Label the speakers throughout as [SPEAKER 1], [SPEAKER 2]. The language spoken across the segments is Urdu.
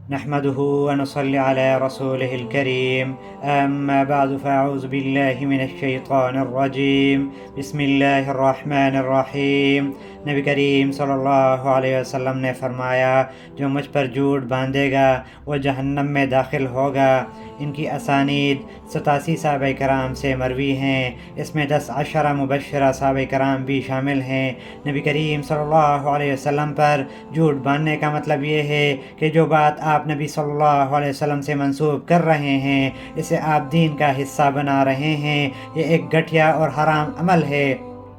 [SPEAKER 1] نحمده ونصلي على رسوله الكريم. أما بعد فأعوذ بالله من الشيطان الرجيم. بسم الله الرحمن الرحیم. نبی کریم صلی اللہ علیہ وسلم نے فرمایا، جو مجھ پر جھوٹ باندھے گا وہ جہنم میں داخل ہوگا۔ ان کی اسانید 87 صحابہ کرام سے مروی ہیں، اس میں 10 مبشرہ صحابہ کرام بھی شامل ہیں۔ نبی کریم صلی اللہ علیہ وسلم پر جھوٹ باندھنے کا مطلب یہ ہے کہ جو بات آپ نبی صلی اللہ علیہ وسلم سے منسوب کر رہے ہیں اسے آپ دین کا حصہ بنا رہے ہیں، یہ ایک گھٹیا اور حرام عمل ہے۔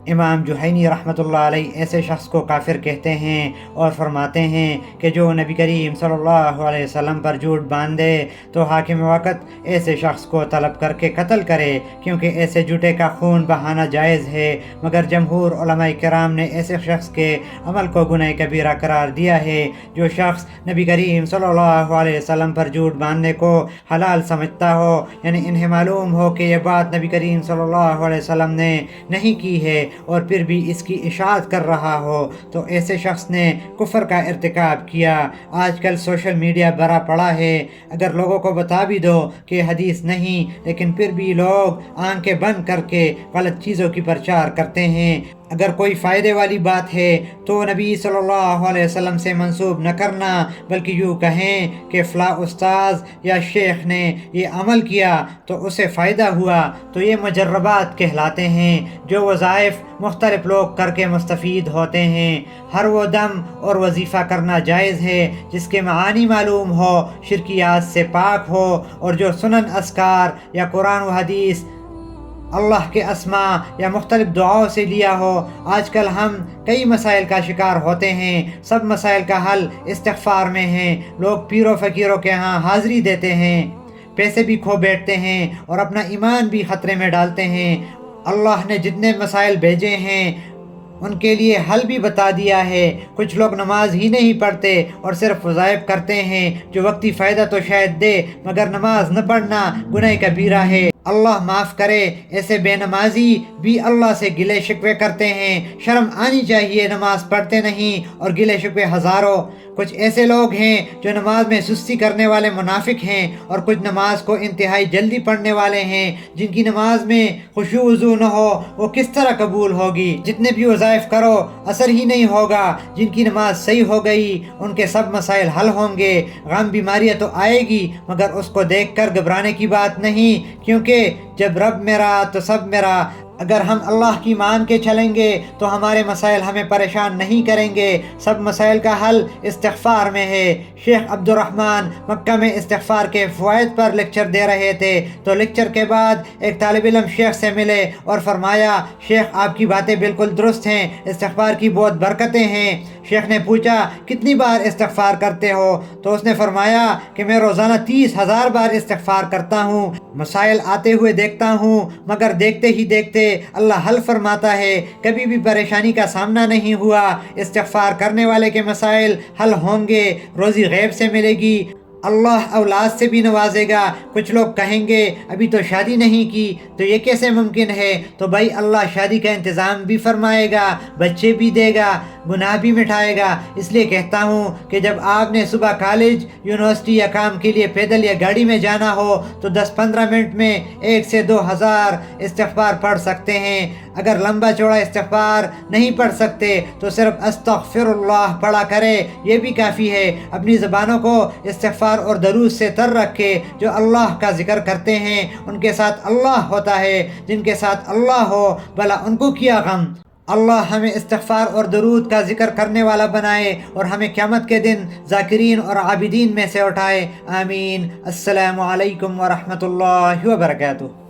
[SPEAKER 1] امام جوہینی رحمۃ اللہ علیہ ایسے شخص کو کافر کہتے ہیں اور فرماتے ہیں کہ جو نبی کریم صلی اللہ علیہ وسلم پر جھوٹ باندھے تو حاکم وقت ایسے شخص کو طلب کر کے قتل کرے، کیونکہ ایسے جھوٹے کا خون بہانا جائز ہے۔ مگر جمہور علماء کرام نے ایسے شخص کے عمل کو گناہ کبیرہ قرار دیا ہے۔ جو شخص نبی کریم صلی اللہ علیہ وسلم پر جھوٹ باندھنے کو حلال سمجھتا ہو، یعنی انہیں معلوم ہو کہ یہ بات نبی کریم صلی اللہ علیہ وسلم نے نہیں کی ہے اور پھر بھی اس کی اشاعت کر رہا ہو، تو ایسے شخص نے کفر کا ارتکاب کیا۔ آج کل سوشل میڈیا بھرا پڑا ہے، اگر لوگوں کو بتا بھی دو کہ حدیث نہیں، لیکن پھر بھی لوگ آنکھیں بند کر کے غلط چیزوں کی پرچار کرتے ہیں۔ اگر کوئی فائدے والی بات ہے تو نبی صلی اللہ علیہ وسلم سے منسوب نہ کرنا، بلکہ یوں کہیں کہ فلاں استاذ یا شیخ نے یہ عمل کیا تو اسے فائدہ ہوا، تو یہ مجربات کہلاتے ہیں جو وظائف مختلف لوگ کر کے مستفید ہوتے ہیں۔ ہر وہ دم اور وظیفہ کرنا جائز ہے جس کے معانی معلوم ہو، شرکیات سے پاک ہو، اور جو سنن اذکار یا قرآن و حدیث، اللہ کے اسماء یا مختلف دعاؤں سے لیا ہو۔ آج کل ہم کئی مسائل کا شکار ہوتے ہیں، سب مسائل کا حل استغفار میں ہے۔ لوگ پیر و فقیروں کے ہاں حاضری دیتے ہیں، پیسے بھی کھو بیٹھتے ہیں اور اپنا ایمان بھی خطرے میں ڈالتے ہیں۔ اللہ نے جتنے مسائل بھیجے ہیں ان کے لیے حل بھی بتا دیا ہے۔ کچھ لوگ نماز ہی نہیں پڑھتے اور صرف وظائف کرتے ہیں جو وقتی فائدہ تو شاید دے، مگر نماز نہ پڑھنا گناہ کبیرہ ہے۔ اللہ معاف کرے، ایسے بے نمازی بھی اللہ سے گلے شکوے کرتے ہیں۔ شرم آنی چاہیے، نماز پڑھتے نہیں اور گلے شکوے ہزاروں۔ کچھ ایسے لوگ ہیں جو نماز میں سستی کرنے والے منافق ہیں، اور کچھ نماز کو انتہائی جلدی پڑھنے والے ہیں۔ جن کی نماز میں خشوع وضو نہ ہو وہ کس طرح قبول ہوگی؟ جتنے بھی وظائف کرو اثر ہی نہیں ہوگا۔ جن کی نماز صحیح ہو گئی ان کے سب مسائل حل ہوں گے۔ غم بیماریاں تو آئے گی، مگر اس کو دیکھ کر گھبرانے کی بات نہیں، کیونکہ جب رب میرا تو سب میرا۔ اگر ہم اللہ کی مان کے چلیں گے تو ہمارے مسائل ہمیں پریشان نہیں کریں گے۔ سب مسائل کا حل استغفار میں ہے۔ شیخ عبد الرحمن مکہ میں استغفار کے فوائد پر لیکچر دے رہے تھے، تو لیکچر کے بعد ایک طالب علم شیخ سے ملے اور فرمایا، شیخ آپ کی باتیں بالکل درست ہیں، استغفار کی بہت برکتیں ہیں۔ شیخ نے پوچھا کتنی بار استغفار کرتے ہو؟ تو اس نے فرمایا کہ میں روزانہ 30,000 بار استغفار کرتا ہوں۔ مسائل آتے ہوئے دیکھتا ہوں، مگر دیکھتے ہی دیکھتے اللہ حل فرماتا ہے، کبھی بھی پریشانی کا سامنا نہیں ہوا۔ استغفار کرنے والے کے مسائل حل ہوں گے، روزی غیب سے ملے گی، اللہ اولاد سے بھی نوازے گا۔ کچھ لوگ کہیں گے ابھی تو شادی نہیں کی تو یہ کیسے ممکن ہے؟ تو بھائی اللہ شادی کا انتظام بھی فرمائے گا، بچے بھی دے گا، گناہ بھی مٹھائے گا۔ اس لیے کہتا ہوں کہ جب آپ نے صبح کالج، یونیورسٹی یا کام کے لیے پیدل یا گاڑی میں جانا ہو تو 10-15 منٹ میں 1 سے 2,000 استغفار پڑھ سکتے ہیں۔ اگر لمبا چوڑا استغفار نہیں پڑھ سکتے تو صرف استغفر اللہ پڑھا کرے، یہ بھی کافی ہے۔ اپنی زبانوں کو استغفار اور درود سے تر رکھے۔ جو اللہ کا ذکر کرتے ہیں ان کے ساتھ اللہ ہوتا ہے، جن کے ساتھ اللہ ہو بھلا ان کو کیا غم۔ اللہ ہمیں استغفار اور درود کا ذکر کرنے والا بنائے اور ہمیں قیامت کے دن ذاکرین اور عابدین میں سے اٹھائے، آمین۔ السلام علیکم ورحمۃ اللہ وبرکاتہ۔